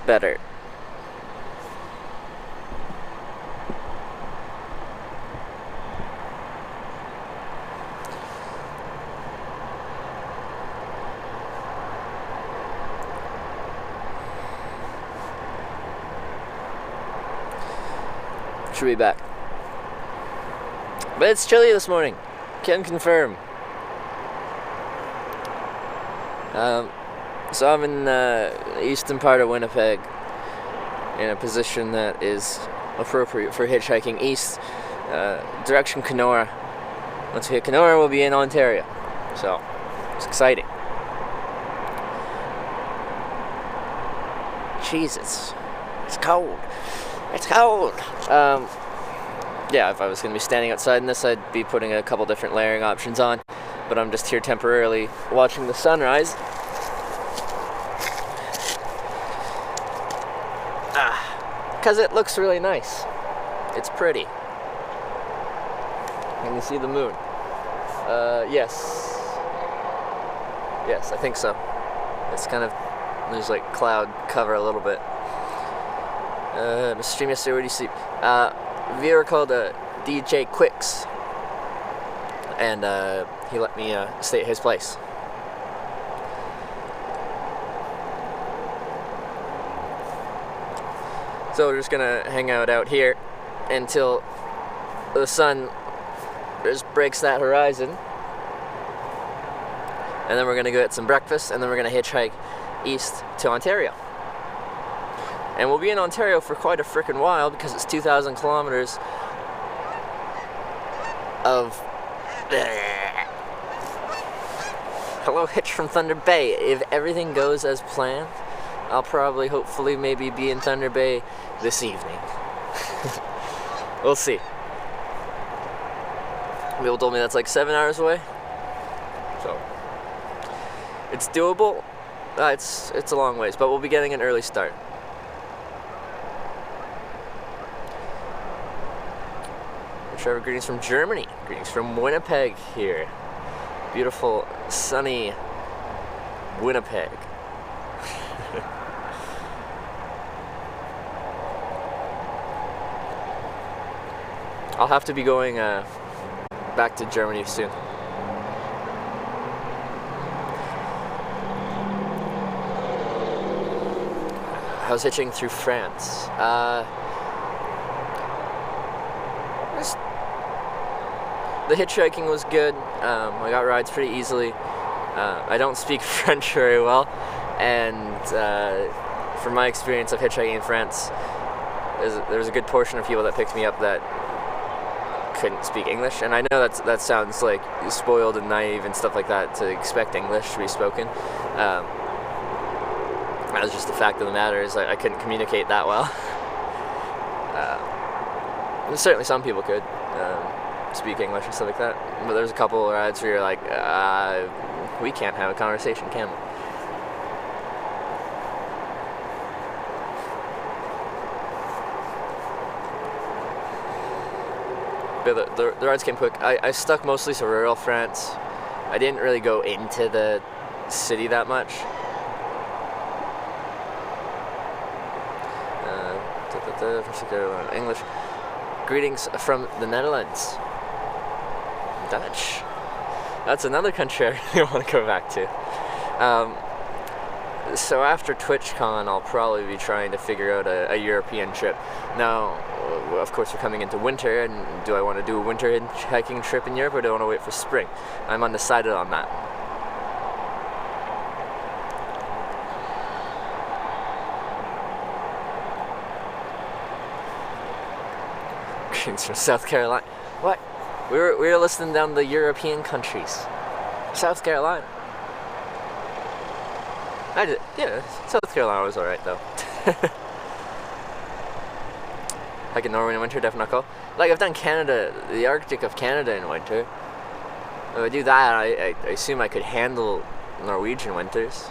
better. Should be back. But it's chilly this morning. Can confirm. So I'm in the eastern part of Winnipeg, in a position that is appropriate for hitchhiking east, direction Kenora. Once we hit Kenora, we'll be in Ontario. So, it's exciting. Jesus, it's cold. It's cold. Yeah, if I was going to be standing outside in this, I'd be putting a couple different layering options on. But I'm just here temporarily watching the sunrise. Because it looks really nice. It's pretty. Can you see the moon? Yes. Yes, I think so. It's kind of, there's like cloud cover a little bit. Mr. Stream yesterday, where do you sleep? Viewer called DJ Quicks, and he let me stay at his place. So we're just gonna hang out here until the sun just breaks that horizon, and then we're gonna go get some breakfast, and then we're gonna hitchhike east to Ontario. And we'll be in Ontario for quite a frickin' while, because it's 2,000 kilometers of... Hello, Hitch from Thunder Bay. If everything goes as planned, I'll probably, hopefully, maybe be in Thunder Bay this evening. We'll see. People told me that's like 7 hours away. So, it's doable. It's a long ways, but we'll be getting an early start. Trevor, greetings from Germany. Greetings from Winnipeg here. Beautiful, sunny Winnipeg. I'll have to be going back to Germany soon. I was hitching through France. The hitchhiking was good. I got rides pretty easily. I don't speak French very well, and from my experience of hitchhiking in France, there was a good portion of people that picked me up that couldn't speak English, and I know that sounds like spoiled and naive and stuff like that to expect English to be spoken. That was just the fact of the matter, is I couldn't communicate that well. Certainly some people could speak English and stuff like that, but there's a couple of rides where you're like, we can't have a conversation, can we? But the rides came quick. I stuck mostly to rural France. I didn't really go into the city that much. English. Greetings from the Netherlands. Dutch. That's another country I really want to go back to. So after TwitchCon, I'll probably be trying to figure out a European trip. Now, of course, we're coming into winter, and do I want to do a winter hiking trip in Europe, or do I want to wait for spring? I'm undecided on that. Greetings from South Carolina. What? We were listing down the European countries. South Carolina. Yeah, South Carolina was alright though. Hiking Norway in winter, definitely not cold. Like, I've done Canada, the Arctic of Canada in winter. If I do that, I assume I could handle Norwegian winters,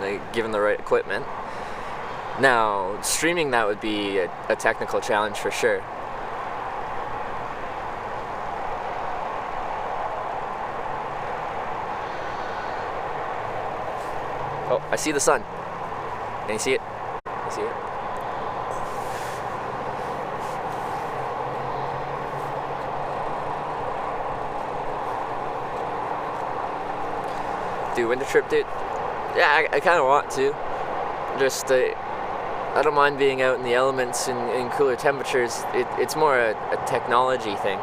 like, given the right equipment. Now, streaming that would be a technical challenge for sure. Oh, I see the sun. Can you see it? Can you see it? Do winter trip, dude? Yeah, I kind of want to. Just, I don't mind being out in the elements in cooler temperatures. It's more a technology thing.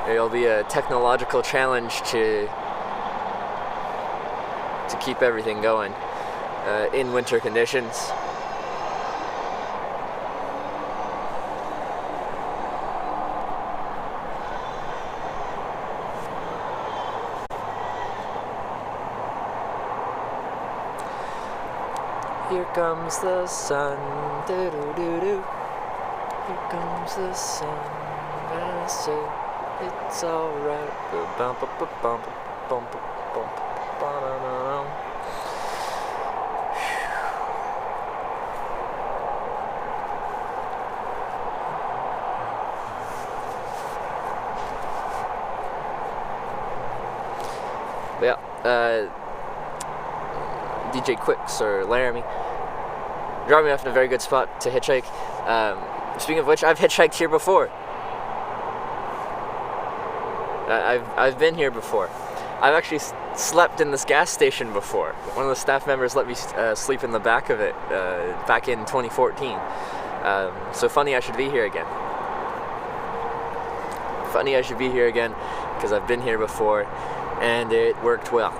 It'll be a technological challenge to keep everything going in winter conditions. Here comes the sun, doo-doo-doo-doo. Here comes the sun, and I say it's alright. Bump, bump, bump, bump, bump, bump, ba-da-da-da. Yeah, DJ Quicks or Laramie dropped me off in a very good spot to hitchhike. Speaking of which, I've hitchhiked here before. I've been here before. I've actually slept in this gas station before. One of the staff members let me sleep in the back of it back in 2014. So funny I should be here again. Funny I should be here again because I've been here before and it worked well.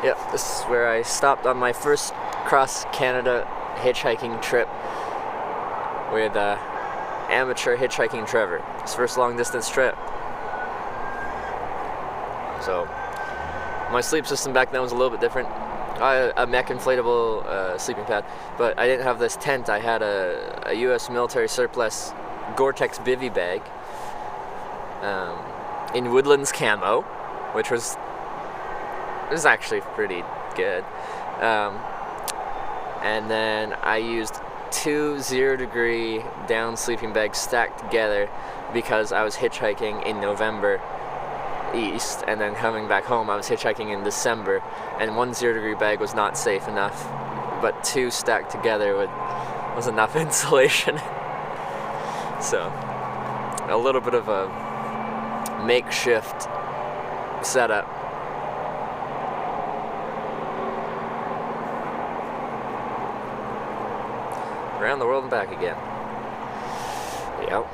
Yep, this is where I stopped on my first cross-Canada hitchhiking trip with amateur hitchhiking Trevor. His first long-distance trip. So, my sleep system back then was a little bit different. I had a mech inflatable sleeping pad, but I didn't have this tent. I had a U.S. military surplus Gore-Tex bivy bag in Woodlands camo, which was actually pretty good. And then I used 2 0-degree down sleeping bags stacked together because I was hitchhiking in November east, and then coming back home I was hitchhiking in December, and 1 0-degree bag was not safe enough, but 2 stacked together was enough insulation. So a little bit of a makeshift setup. Around the world and back again. Yep.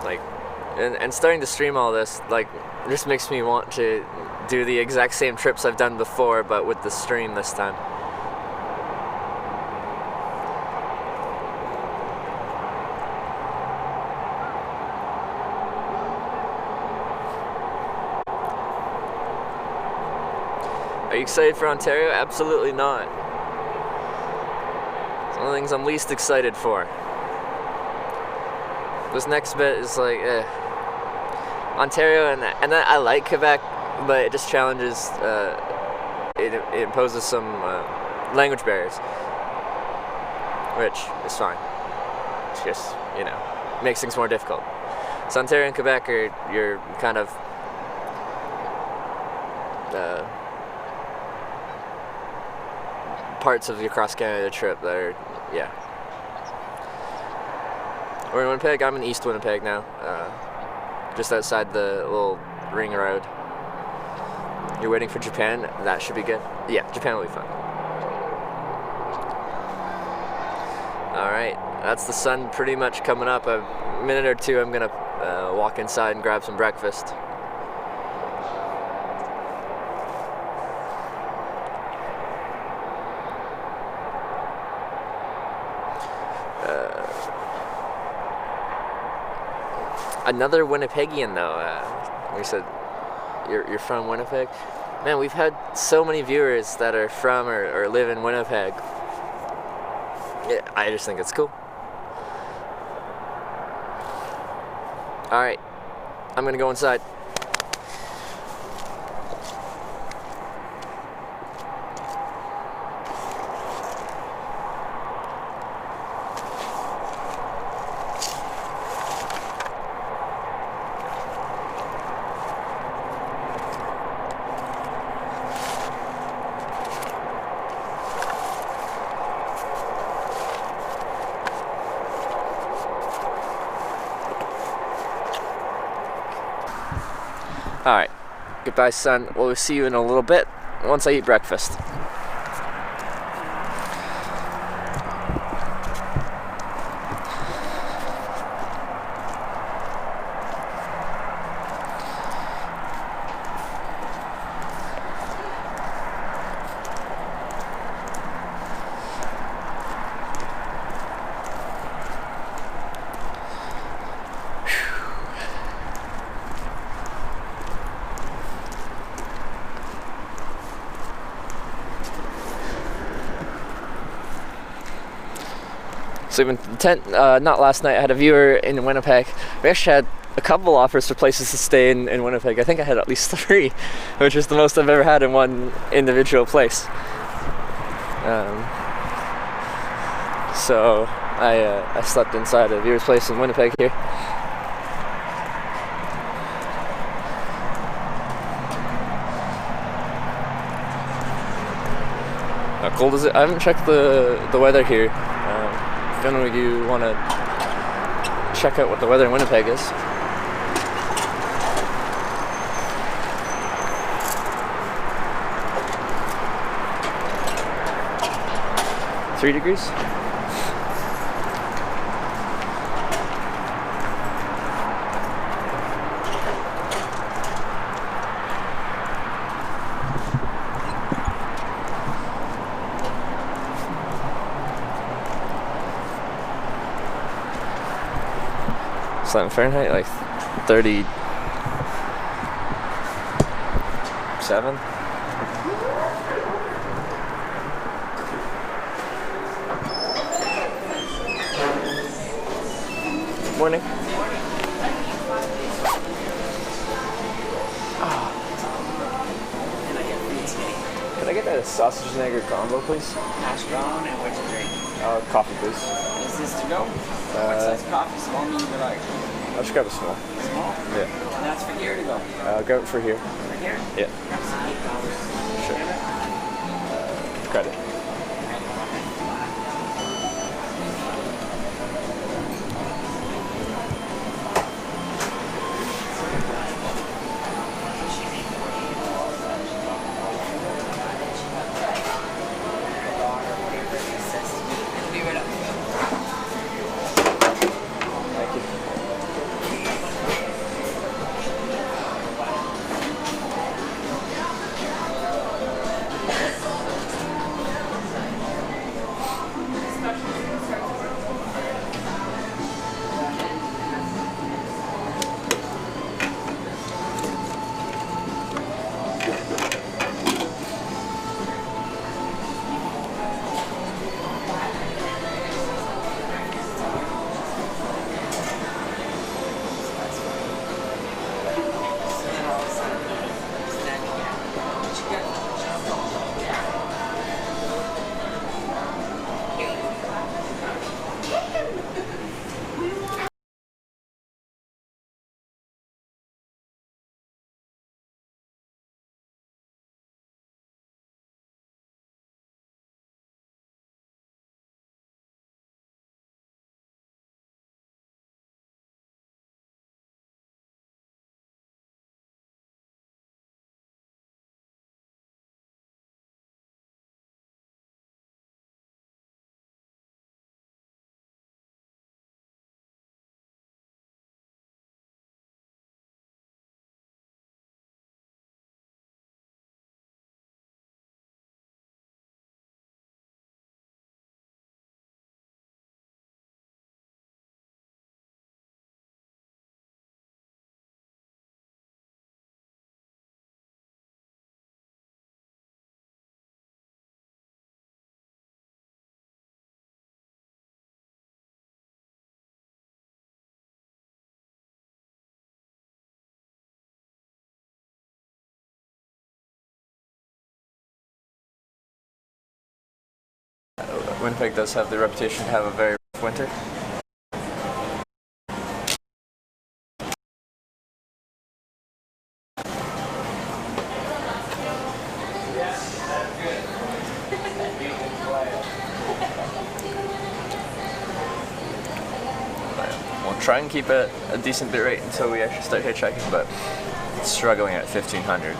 Like, and starting to stream all this, like, just makes me want to do the exact same trips I've done before, but with the stream this time. Are you excited for Ontario? Absolutely not. It's one of the things I'm least excited for. This next bit is like, Ontario, and I like Quebec, but it just challenges, it imposes some language barriers, which is fine. It's just, makes things more difficult. So Ontario and Quebec are your kind of parts of your cross-Canada trip that are, yeah. We're in Winnipeg. I'm in East Winnipeg now, just outside the little ring road. You're waiting for Japan? That should be good. Yeah, Japan will be fun. Alright, that's the sun pretty much coming up. A minute or two I'm gonna walk inside and grab some breakfast. Another Winnipegian though. You said you're from Winnipeg. Man, we've had so many viewers that are from or live in Winnipeg. Yeah, I just think it's cool. Alright, I'm gonna go inside. Alright, goodbye son, we'll see you in a little bit once I eat breakfast. So not last night, I had a viewer in Winnipeg. We actually had a couple offers for places to stay in Winnipeg. I think I had at least 3, which is the most I've ever had in one individual place. So I slept inside a viewer's place in Winnipeg here. How cold is it? I haven't checked the weather here. If any of you want to check out what the weather in Winnipeg is. Three degrees? Is that in Fahrenheit? Like 37? Morning. Can I get a sausage and egg combo, please? Hash brown and what's your drink? Coffee, please. Is this to go? What size coffee? Small, medium, or large? I'll just grab a small. Small? Yeah. And that's for here to go? Grab it for here. For here? Yeah. Sure. Credit. Winnipeg does have the reputation to have a very rough winter. We'll try and keep it a decent bit rate until we actually start hitchhiking, but it's struggling at 1,500.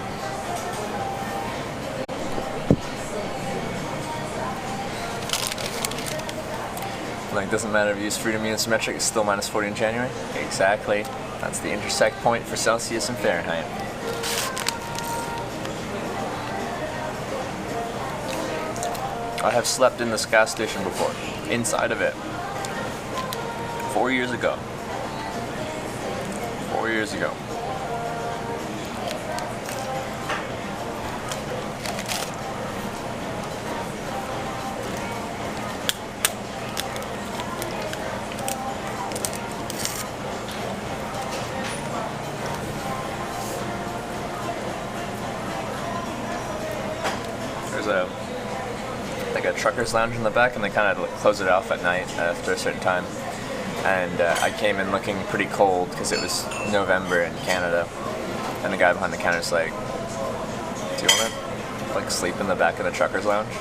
Like, doesn't matter if you use freedom units metric, it's still minus 40 in January. Exactly. That's the intersect point for Celsius and Fahrenheit. I have slept in this gas station before, inside of it. 4 years ago. 4 years ago. There's like a trucker's lounge in the back, and they kind of close it off at night after a certain time. And I came in looking pretty cold because it was November in Canada, and the guy behind the counter is like, "Do you want to like sleep in the back of the trucker's lounge?"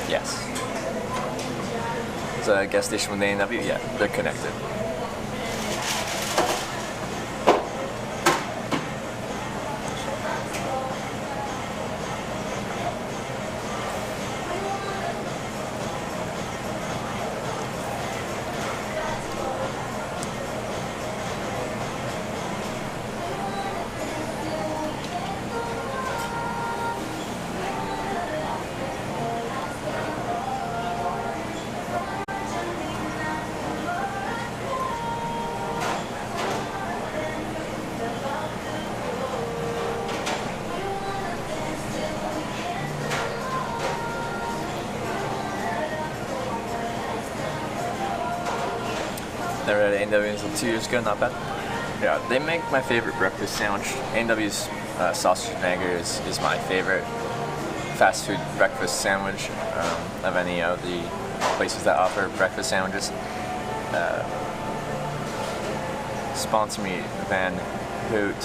Yes. It's a gas station with the A&W. Yeah, they're connected. Never had A&W until 2 years ago, not bad. Yeah, they make my favorite breakfast sandwich. A&W's sausage and egg is my favorite fast food breakfast sandwich of any of the places that offer breakfast sandwiches. Sponsor me, Van Hoot.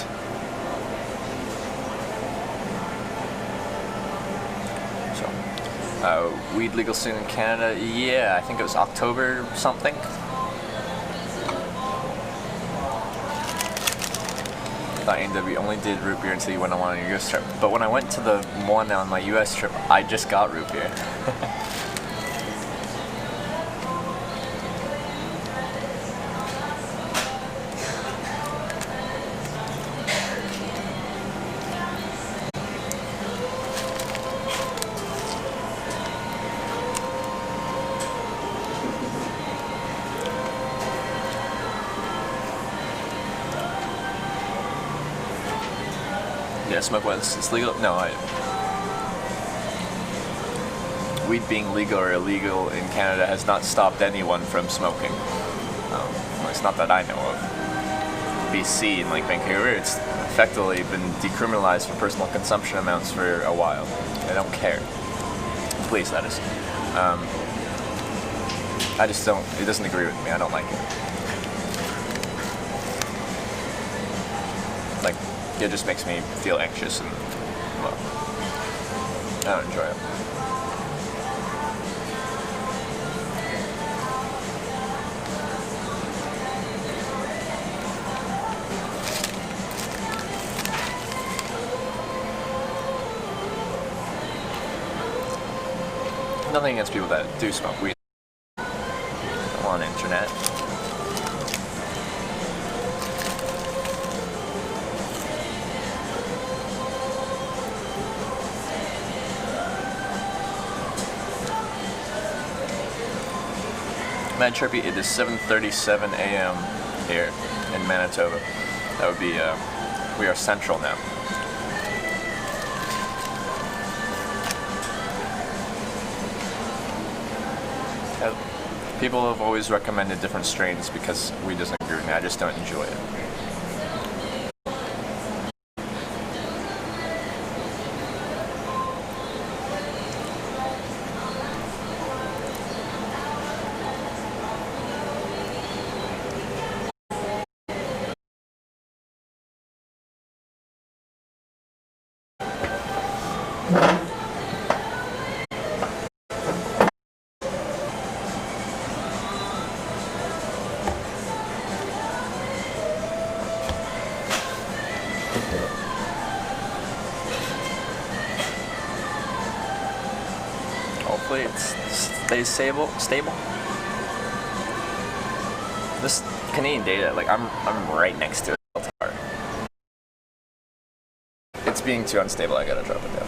So, weed legal soon in Canada? Yeah, I think it was October something. I thought A&W only did root beer until you went on your US trip. But when I went to the one on my US trip, I just got root beer. Yeah, smoke was it's legal. No, weed being legal or illegal in Canada has not stopped anyone from smoking. Well, it's not that I know of. BC and like Vancouver, it's effectively been decriminalized for personal consumption amounts for a while. They don't care. Please, that is. I just don't. It doesn't agree with me. I don't like it. Like, it just makes me feel anxious and, well, I don't enjoy it. Nothing against people that do smoke weed on the internet. Mad Chirpy, it is 7:37 a.m. here in Manitoba. That would be, we are central now. People have always recommended different strains because weed doesn't agree with me. I just don't enjoy it. Hopefully it stays stable. This Canadian data, like I'm right next to a cell tower. It's being too unstable. I gotta drop it down.